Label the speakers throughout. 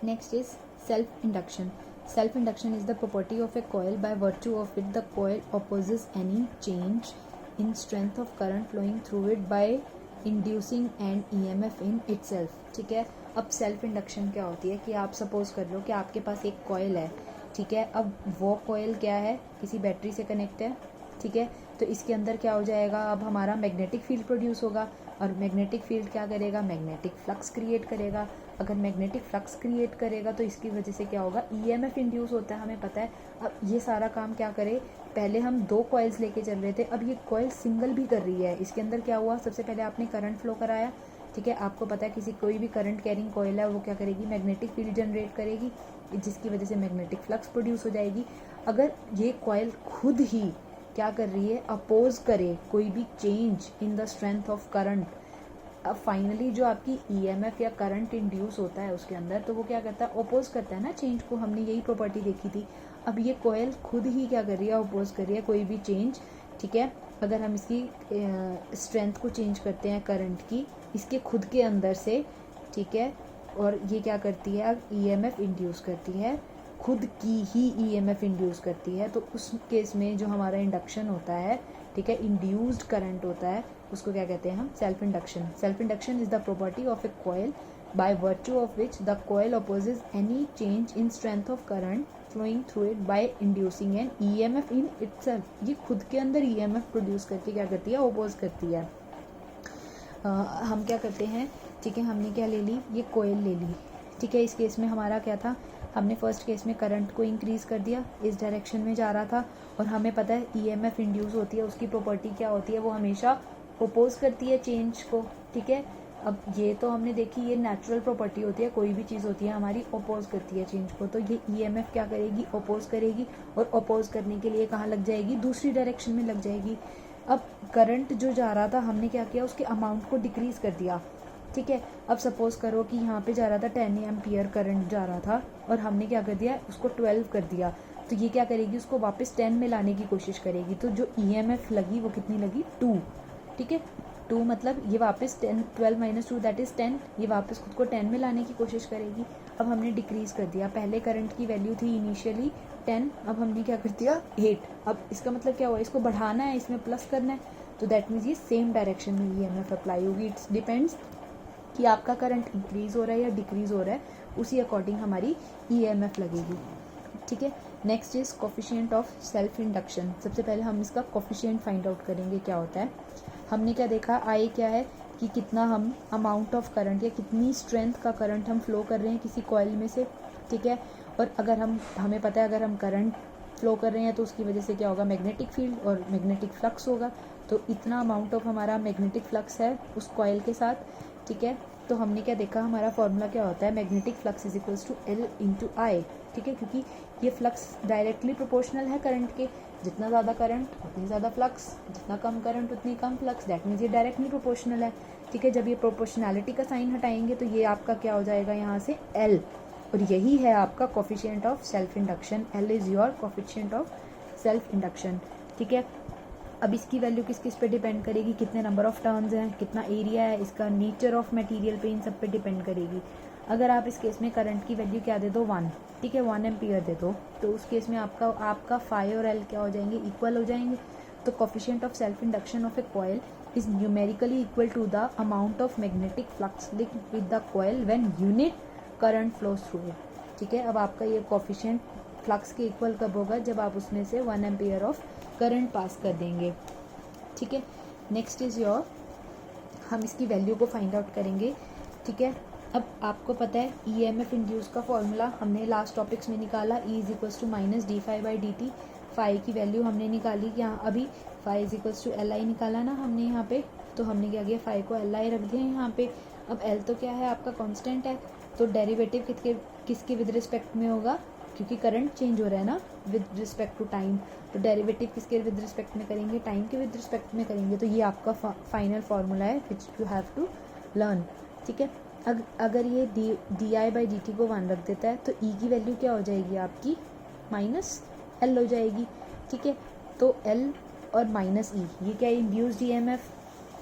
Speaker 1: Next is self-induction. Self-induction is the property of a coil by virtue of which the coil opposes any change in strength of current flowing through it by inducing an EMF in itself. ठीक है, अब self induction क्या होती है कि आप suppose कर लो कि आपके पास एक कॉयल है, ठीक है। अब वो कॉयल क्या है, किसी बैटरी से कनेक्ट है, ठीक है। तो इसके अंदर क्या हो जाएगा, अब हमारा मैग्नेटिक फील्ड प्रोड्यूस होगा और मैग्नेटिक फील्ड क्या करेगा, मैग्नेटिक फ्लक्स क्रिएट करेगा। अगर मैग्नेटिक फ्लक्स क्रिएट करेगा तो इसकी वजह से क्या होगा, ईएमएफ इंड्यूस होता है, हमें पता है। अब ये सारा काम क्या करे, पहले हम दो कॉइल्स लेके चल रहे थे, अब ये कॉइल सिंगल भी कर रही है। इसके अंदर क्या हुआ, सबसे पहले आपने करंट फ्लो कराया, ठीक है। आपको पता है कोई भी करंट कैरिंग कॉइल है वो क्या करेगी, मैग्नेटिक फील्ड जनरेट करेगी, जिसकी वजह से मैग्नेटिक फ्लक्स प्रोड्यूस हो जाएगी। अगर ये कॉइल खुद ही क्या कर रही है, अपोज करे कोई भी change in the strength of current, अब फाइनली जो आपकी ईएमएफ या करंट इंड्यूस होता है उसके अंदर, तो वो क्या करता है, अपोज करता है ना चेंज को। हमने यही प्रॉपर्टी देखी थी। अब ये कॉइल खुद ही क्या कर रही है, अपोज कर रही है कोई भी चेंज, ठीक है। अगर हम इसकी स्ट्रेंथ को चेंज करते हैं करंट की, इसके खुद के अंदर से, ठीक है, और ये क्या करती है, अब ईएमएफ इंड्यूस करती है, खुद की ही ईएमएफ इंड्यूस करती है। तो उस केस में जो हमारा इंडक्शन होता है, ठीक है, इंड्यूस्ड करंट होता है, उसको क्या कहते हैं हम, self induction. Self induction is the property of a coil by virtue of which the coil opposes any change in strength of current flowing through it by inducing an EMF in itself. ये खुद के अंदर EMF produce करके क्या करती है, oppose करती है। हम क्या करते हैं, ठीक है, हमने क्या ले ली, ये कॉइल ले ली, ठीक है। इस केस में हमारा क्या था, हमने फर्स्ट केस में करंट को इंक्रीज़ कर दिया, इस डायरेक्शन में जा रहा था, और हमें पता है ईएमएफ इंड्यूस होती है, उसकी प्रॉपर्टी क्या होती है, वो हमेशा अपोज करती है चेंज को, ठीक है। अब ये तो हमने देखी, ये नेचुरल प्रॉपर्टी होती है, कोई भी चीज़ होती है हमारी अपोज करती है चेंज को। तो ये ईएमएफ क्या करेगी, अपोज करेगी, और अपोज करने के लिए कहाँ लग जाएगी, दूसरी डायरेक्शन में लग जाएगी। अब करंट जो जा रहा था, हमने क्या किया, उसके अमाउंट को डिक्रीज़ कर दिया, ठीक है। अब सपोज करो कि यहाँ पे जा रहा था 10 एम्पियर करंट जा रहा था, और हमने क्या कर दिया, उसको 12 कर दिया। तो ये क्या करेगी, उसको वापस 10 में लाने की कोशिश करेगी। तो जो ईएमएफ लगी वो कितनी लगी, 2, ठीक है। 2 मतलब ये वापस 10, 12 माइनस 2 दैट इज़ 10, ये वापस खुद को 10 में लाने की कोशिश करेगी। अब हमने डिक्रीज़ कर दिया, पहले करंट की वैल्यू थी इनिशियली 10, अब हमने क्या कर दिया 8। अब इसका मतलब क्या हुआ, इसको बढ़ाना है, इसमें प्लस करना है, तो दैट मीन्स ये सेम डायरेक्शन में ईएमएफ अप्लाई होगी। इट्स डिपेंड्स कि आपका करंट इंक्रीज़ हो रहा है या डिक्रीज़ हो रहा है, उसी अकॉर्डिंग हमारी ईएमएफ लगेगी, ठीक है। Next is coefficient of self induction. सबसे पहले हम इसका कोफिशिएंट फाइंड आउट करेंगे क्या होता है। हमने क्या देखा, आई क्या है कि कितना हम अमाउंट ऑफ करंट या कितनी स्ट्रेंथ का करंट हम फ्लो कर रहे हैं किसी कॉइल में से, ठीक है। और अगर हमें पता है अगर हम करंट फ्लो कर रहे हैं तो उसकी वजह से क्या होगा, मैग्नेटिक फील्ड और मैग्नेटिक फ्लक्स होगा। तो इतना अमाउंट ऑफ हमारा मैग्नेटिक फ्लक्स है उस कॉइल के साथ, ठीक है। तो हमने क्या देखा, हमारा फॉर्मूला क्या होता है, magnetic flux is equals to L into I, ठीक है। क्योंकि ये फ्लक्स डायरेक्टली प्रोपोर्शनल है करंट के, जितना ज़्यादा करंट उतनी ज़्यादा फ्लक्स, जितना कम करंट उतनी कम फ्लक्स, दैट मीन्स ये डायरेक्टली प्रोपोर्शनल है, ठीक है। जब ये प्रोपोर्शनैलिटी का साइन हटाएंगे तो ये आपका क्या हो जाएगा, यहाँ से एल, और यही है आपका coefficient of self induction. L is your coefficient of self induction, ठीक है। अब इसकी वैल्यू किस किस पे डिपेंड करेगी, कितने नंबर ऑफ टर्न्स हैं, कितना एरिया है, इसका नेचर ऑफ मटेरियल पे, इन सब पे डिपेंड करेगी। अगर आप इस केस में करंट की वैल्यू क्या दे दो, 1, ठीक है, 1 एम्पियर दे दो, तो उस केस में आपका फाई और एल क्या हो जाएंगे, इक्वल हो जाएंगे। तो coefficient of self induction of a coil is numerically equal to the amount of magnetic flux linked with the coil when unit current flows through it, ठीक है। अब आपका ये कोफिशिएंट फ्लक्स के इक्वल कब होगा, जब आप उसमें से 1 एम्पियर ऑफ करंट पास कर देंगे, ठीक है। नेक्स्ट इज योर, हम इसकी वैल्यू को फाइंड आउट करेंगे, ठीक है। अब आपको पता है ईएमएफ इंड्यूस का फॉर्मूला हमने लास्ट टॉपिक्स में निकाला, E is equals to minus d phi by d t. Phi की वैल्यू हमने निकाली, यहाँ अभी phi is equals to L I निकाला ना हमने यहाँ पे, तो हमने क्या किया, फाई को एल आई रख दिया यहाँ पे। अब एल तो क्या है, आपका कॉन्स्टेंट है, तो डेरिवेटिव किसके विद रिस्पेक्ट में होगा, क्योंकि करंट चेंज हो रहा है ना विद रिस्पेक्ट टू टाइम, तो डेरिवेटिव किसके विद रिस्पेक्ट में करेंगे, टाइम के विद रिस्पेक्ट में करेंगे। तो ये आपका फाइनल फार्मूला है which you have to learn, ठीक है। अगर ये d I by d t को 1 रख देता है तो ई की वैल्यू क्या हो जाएगी आपकी, माइनस एल हो जाएगी, ठीक है। तो एल और माइनस ई, ये क्या है, इंड्यूस्ड ईएमएफ,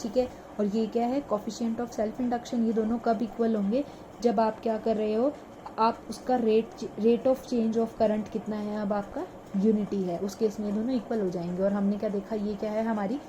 Speaker 1: ठीक है। और ये क्या है, कोफिशिएंट ऑफ सेल्फ इंडक्शन। ये दोनों कब इक्वल होंगे, जब आप क्या कर रहे हो, आप उसका rate of change of current कितना है, अब आपका यूनिटी है, उस केस में दोनों इक्वल हो जाएंगे। और हमने क्या देखा, ये क्या है, हमारी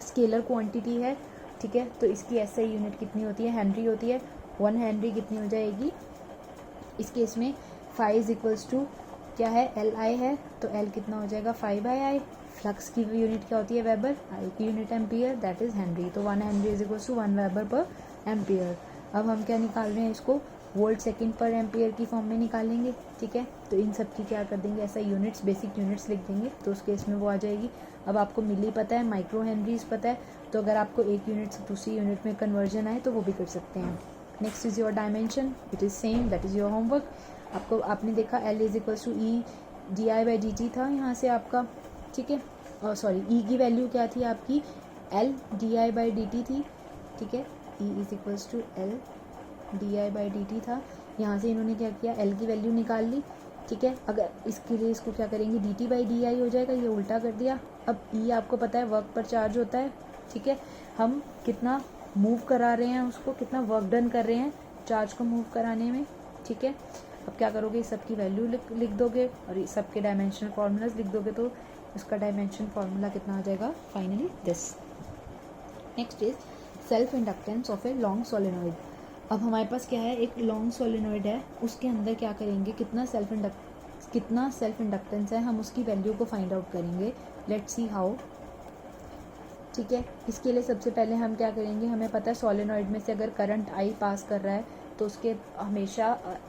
Speaker 1: स्केलर क्वांटिटी है, ठीक है। तो इसकी एसआई यूनिट कितनी होती है, हेनरी होती है। 1 हेनरी कितनी हो जाएगी इस केस में, फाई इज इक्वल्स टू क्या है, एल आई है, तो एल कितना हो जाएगा 5/I। फ्लक्स की यूनिट क्या होती है, वेबर, आई की unit ampere, that is henry. तो 1 henry is equals to 1 weber per ampere. अब हम क्या निकाल रहे हैं, इसको वोल्ट सेकेंड पर एम्पियर की फॉर्म में निकालेंगे, ठीक है। तो इन सब की क्या कर देंगे, ऐसा यूनिट्स, बेसिक यूनिट्स लिख देंगे, तो उस केस में वो आ जाएगी। अब आपको मिली पता है, माइक्रो हेनरीज पता है, तो अगर आपको एक यूनिट से दूसरी यूनिट में कन्वर्जन आए तो वो भी कर सकते हैं। Next is your dimension, it is same, that is your homework. आपने देखा L is equals to E d I by d t था यहाँ से आपका, ठीक है। और सॉरी, ई की वैल्यू क्या थी आपकी, L d I by d t थी, ठीक है। E is equals to L d I by d t था। यहाँ से इन्होंने क्या किया, एल की वैल्यू निकाल ली, ठीक है। अगर इसके लिए इसको क्या करेंगे, D T by D I हो जाएगा, ये उल्टा कर दिया। अब ई आपको पता है वर्क पर चार्ज होता है, ठीक है। हम कितना मूव करा रहे हैं उसको, कितना वर्क डन कर रहे हैं चार्ज को मूव कराने में, ठीक है। अब क्या करोगे, इस सब की वैल्यू लिख दोगे और इस सब के डायमेंशनल फार्मूलाज लिख दोगे, तो उसका डायमेंशन फार्मूला कितना आ जाएगा, finally this. Next is self inductance of a long solenoid. अब हमारे पास क्या है, एक लॉन्ग सोलेनॉइड है, उसके अंदर क्या करेंगे, कितना सेल्फ इंडक्टेंस है, हम उसकी वैल्यू को फाइंड आउट करेंगे। लेट्स सी हाउ, ठीक है। इसके लिए सबसे पहले हम क्या करेंगे, हमें पता है सोलेनॉइड में से अगर करंट आई पास कर रहा है तो उसके हमेशा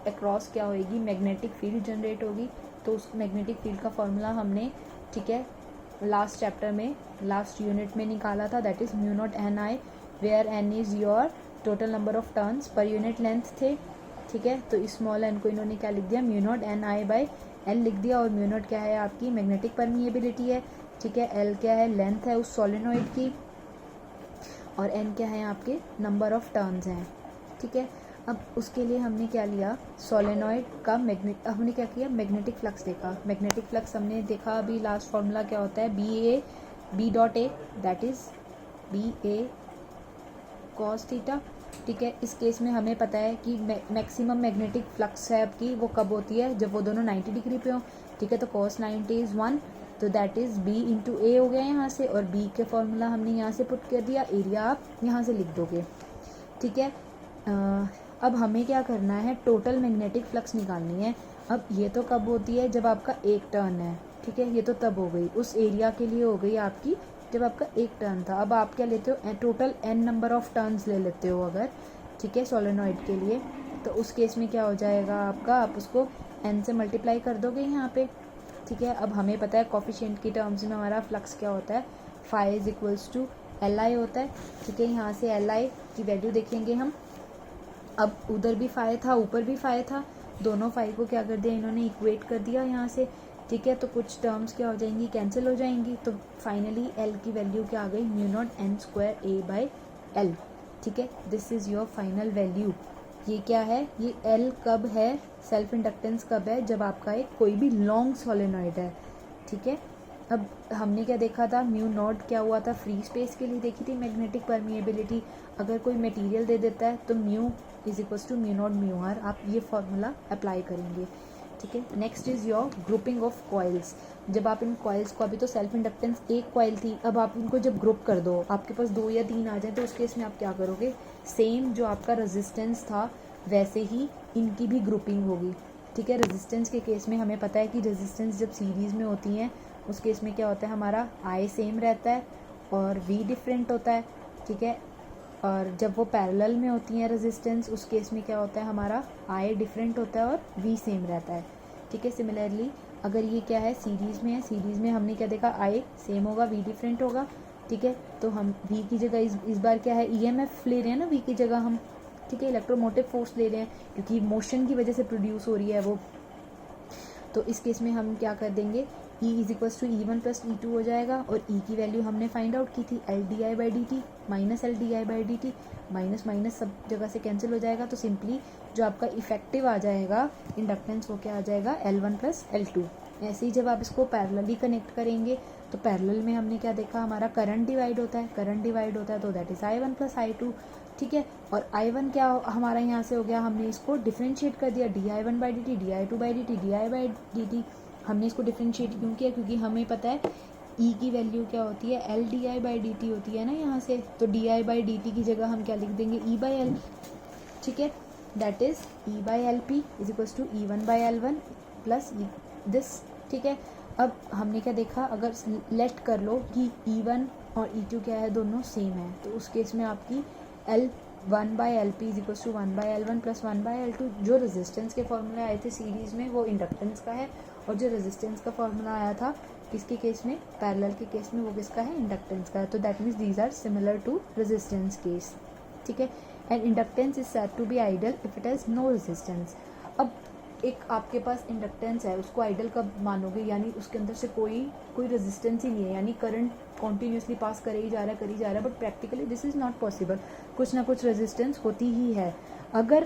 Speaker 1: अक्रॉस क्या होएगी, मैग्नेटिक फील्ड जनरेट होगी। तो उस मैग्नेटिक फील्ड का फॉर्मूला हमने, ठीक है, लास्ट चैप्टर में, लास्ट यूनिट में निकाला था, that is mu naught n I, where n is your total number of turns per unit length थे, ठीक है। तो स्मॉल एन को इन्होंने क्या लिख दिया, mu naught n I by L लिख दिया। और म्यू नॉट क्या है आपकी मैग्नेटिक परमिएबिलिटी है, ठीक है। एल क्या है, लेंथ है उस सोलेनॉइड की, और एन क्या है आपके नंबर ऑफ टर्न्स हैं, ठीक है। अब उसके लिए हमने क्या लिया, सोलेनॉइड का हमने क्या किया, मैग्नेटिक फ्लक्स देखा। मैग्नेटिक फ्लक्स हमने देखा अभी, लास्ट फार्मूला क्या होता है, B dot A, that is B A cos theta, ठीक है। इस केस में हमें पता है कि मैक्सिमम मैग्नेटिक फ्लक्स है आपकी, वो कब होती है, जब वो दोनों 90 डिग्री पे हो, ठीक है। तो कॉस 90 इज़ 1, तो दैट इज़ बी इंटू ए हो गया यहाँ से, और बी के फॉर्मूला हमने यहाँ से पुट कर दिया, एरिया आप यहाँ से लिख दोगे, ठीक है। अब हमें क्या करना है, टोटल मैग्नेटिक फ्लक्स निकालनी है। अब ये तो कब होती है, जब आपका एक टर्न है, ठीक है। ये तो तब हो गई, उस एरिया के लिए हो गई आपकी जब आपका एक टर्न था। अब आप क्या लेते हो, total n number of turns ले लेते हो अगर, ठीक है, सोलेनॉइड के लिए। तो उस केस में क्या हो जाएगा आपका, आप उसको एन से मल्टीप्लाई कर दोगे यहाँ पे, ठीक है। अब हमें पता है कोफिशिएंट की टर्म्स में हमारा फ्लक्स क्या होता है, phi is equals to L I होता है, ठीक है। यहाँ से एल आई की वैल्यू देखेंगे हम। अब उधर भी फाई था, ऊपर भी फाई था, दोनों फाई को क्या कर दिया इन्होंने, इक्वेट कर दिया यहाँ से, ठीक है। तो कुछ टर्म्स क्या हो जाएंगी, कैंसिल हो जाएंगी। तो फाइनली एल की वैल्यू क्या आ गई, mu naught N square A by L, ठीक है। This is your final value. ये क्या है, ये एल कब है, सेल्फ इंडक्टेंस कब है, जब आपका एक कोई भी लॉन्ग सोलेनॉइड है, ठीक है। अब हमने क्या देखा था, म्यू नॉट क्या हुआ था, फ्री स्पेस के लिए देखी थी मैग्नेटिक परमिएबिलिटी। अगर कोई मटेरियल दे देता है तो mu is equals to mu naught mu r, आप ये फॉर्मूला अप्लाई करेंगे, ठीक है। Next is your grouping of coils. जब आप इन कॉइल्स को, अभी तो सेल्फ इंडक्टेंस एक कॉइल थी, अब आप इनको जब ग्रुप कर दो, आपके पास 2 या 3 आ जाए, तो उस केस में आप क्या करोगे, सेम जो आपका रेजिस्टेंस था वैसे ही इनकी भी ग्रुपिंग होगी, ठीक है। रेजिस्टेंस के केस में हमें पता है कि रेजिस्टेंस जब सीरीज़ में होती हैं उस केस में क्या होता है, हमारा आई सेम रहता है और वी डिफरेंट होता है, ठीक है। और जब वो पैरेलल में होती हैं रेजिस्टेंस, उस केस में क्या होता है, हमारा आई डिफरेंट होता है और वी सेम रहता है, ठीक है। सिमिलरली अगर ये क्या है, सीरीज़ में है, सीरीज़ में हमने क्या देखा, आई सेम होगा, वी डिफरेंट होगा, ठीक है। तो हम वी की जगह इस बार क्या है, ईएमएफ ले रहे हैं ना वी की जगह हम, ठीक है, इलेक्ट्रोमोटिव फोर्स ले रहे हैं, क्योंकि मोशन की वजह से प्रोड्यूस हो रही है वो। तो इस केस में हम क्या कर देंगे, E is equals to E1 plus E2 हो जाएगा, और E की वैल्यू हमने फाइंड आउट की थी, L d I by d T minus L d I by d T, minus minus सब जगह से कैंसिल हो जाएगा। तो सिंपली जो आपका इफेक्टिव आ जाएगा इंडक्टेंस, वो क्या आ जाएगा, L1 प्लस L2। ऐसे ही जब आप इसको पैरेलली कनेक्ट करेंगे, तो पैरेलल में हमने क्या देखा, हमारा करंट डिवाइड होता है, करंट डिवाइड होता है, तो that is I1 plus I2, ठीक है। और I1 क्या हमारा यहाँ से हो गया, हमने इसको डिफ्रेंशिएट कर दिया, di1 by dt, di2 by dt, di by dt। हमने इसको डिफ्रेंशिएट क्यों किया, क्योंकि हमें पता है E की वैल्यू क्या होती है, L di बाई dt होती है ना यहाँ से, तो di बाई dt की जगह हम क्या लिख देंगे, E बाई L। ठीक है, that is E by L P is equals to E1 by L1 plus this. ठीक है, अब हमने क्या देखा, अगर लेट कर लो कि E1 और E2 क्या है, दोनों सेम है, तो उस केस में आपकी L1 by L P is equals to 1 by L1 plus 1 by L2। जो रेजिस्टेंस के फॉर्मूले आए थे सीरीज़ में वो इंडक्टेंस का है, और जो रेजिस्टेंस का फॉर्मूला आया था किसके केस में, पैरेलल के केस में, वो किसका है, इंडक्टेंस का है। तो that means these are similar to resistance case. ठीक है, and inductance is said to be ideal if it has no resistance. अब एक आपके पास इंडक्टेंस है, उसको आइडल कब मानोगे, यानी उसके अंदर से कोई रेजिस्टेंस ही नहीं है, यानी करंट कॉन्टीन्यूसली पास करे ही जा रहा है, but practically this is not possible, कुछ ना कुछ रेजिस्टेंस होती ही है। अगर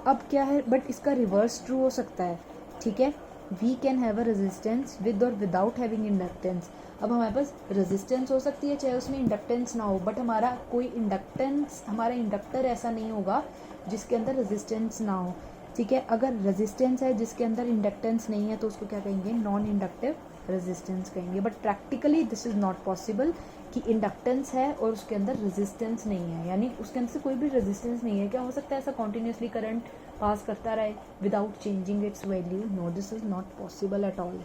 Speaker 1: अब क्या है, बट इसका रिवर्स ट्रू हो सकता है। ठीक है, we can have a resistance with और विदाउट हैविंग इंडक्टेंस। अब हमारे पास रेजिस्टेंस हो सकती है चाहे उसमें इंडक्टेंस ना हो, बट हमारा कोई इंडक्टेंस, हमारा इंडक्टर ऐसा नहीं होगा जिसके अंदर रेजिस्टेंस ना हो। ठीक है, अगर रेजिस्टेंस है जिसके अंदर इंडक्टेंस नहीं है तो उसको क्या कहेंगे, नॉन इंडक्टिव रेजिस्टेंस कहेंगे। But practically this is not possible कि इंडक्टेंस है और उसके अंदर रेजिस्टेंस नहीं है, यानी उसके अंदर से कोई भी रेजिस्टेंस नहीं है। क्या हो सकता है ऐसा, कॉन्टीन्यूसली करंट पास करता रहे without changing its value? No, this is not possible at all.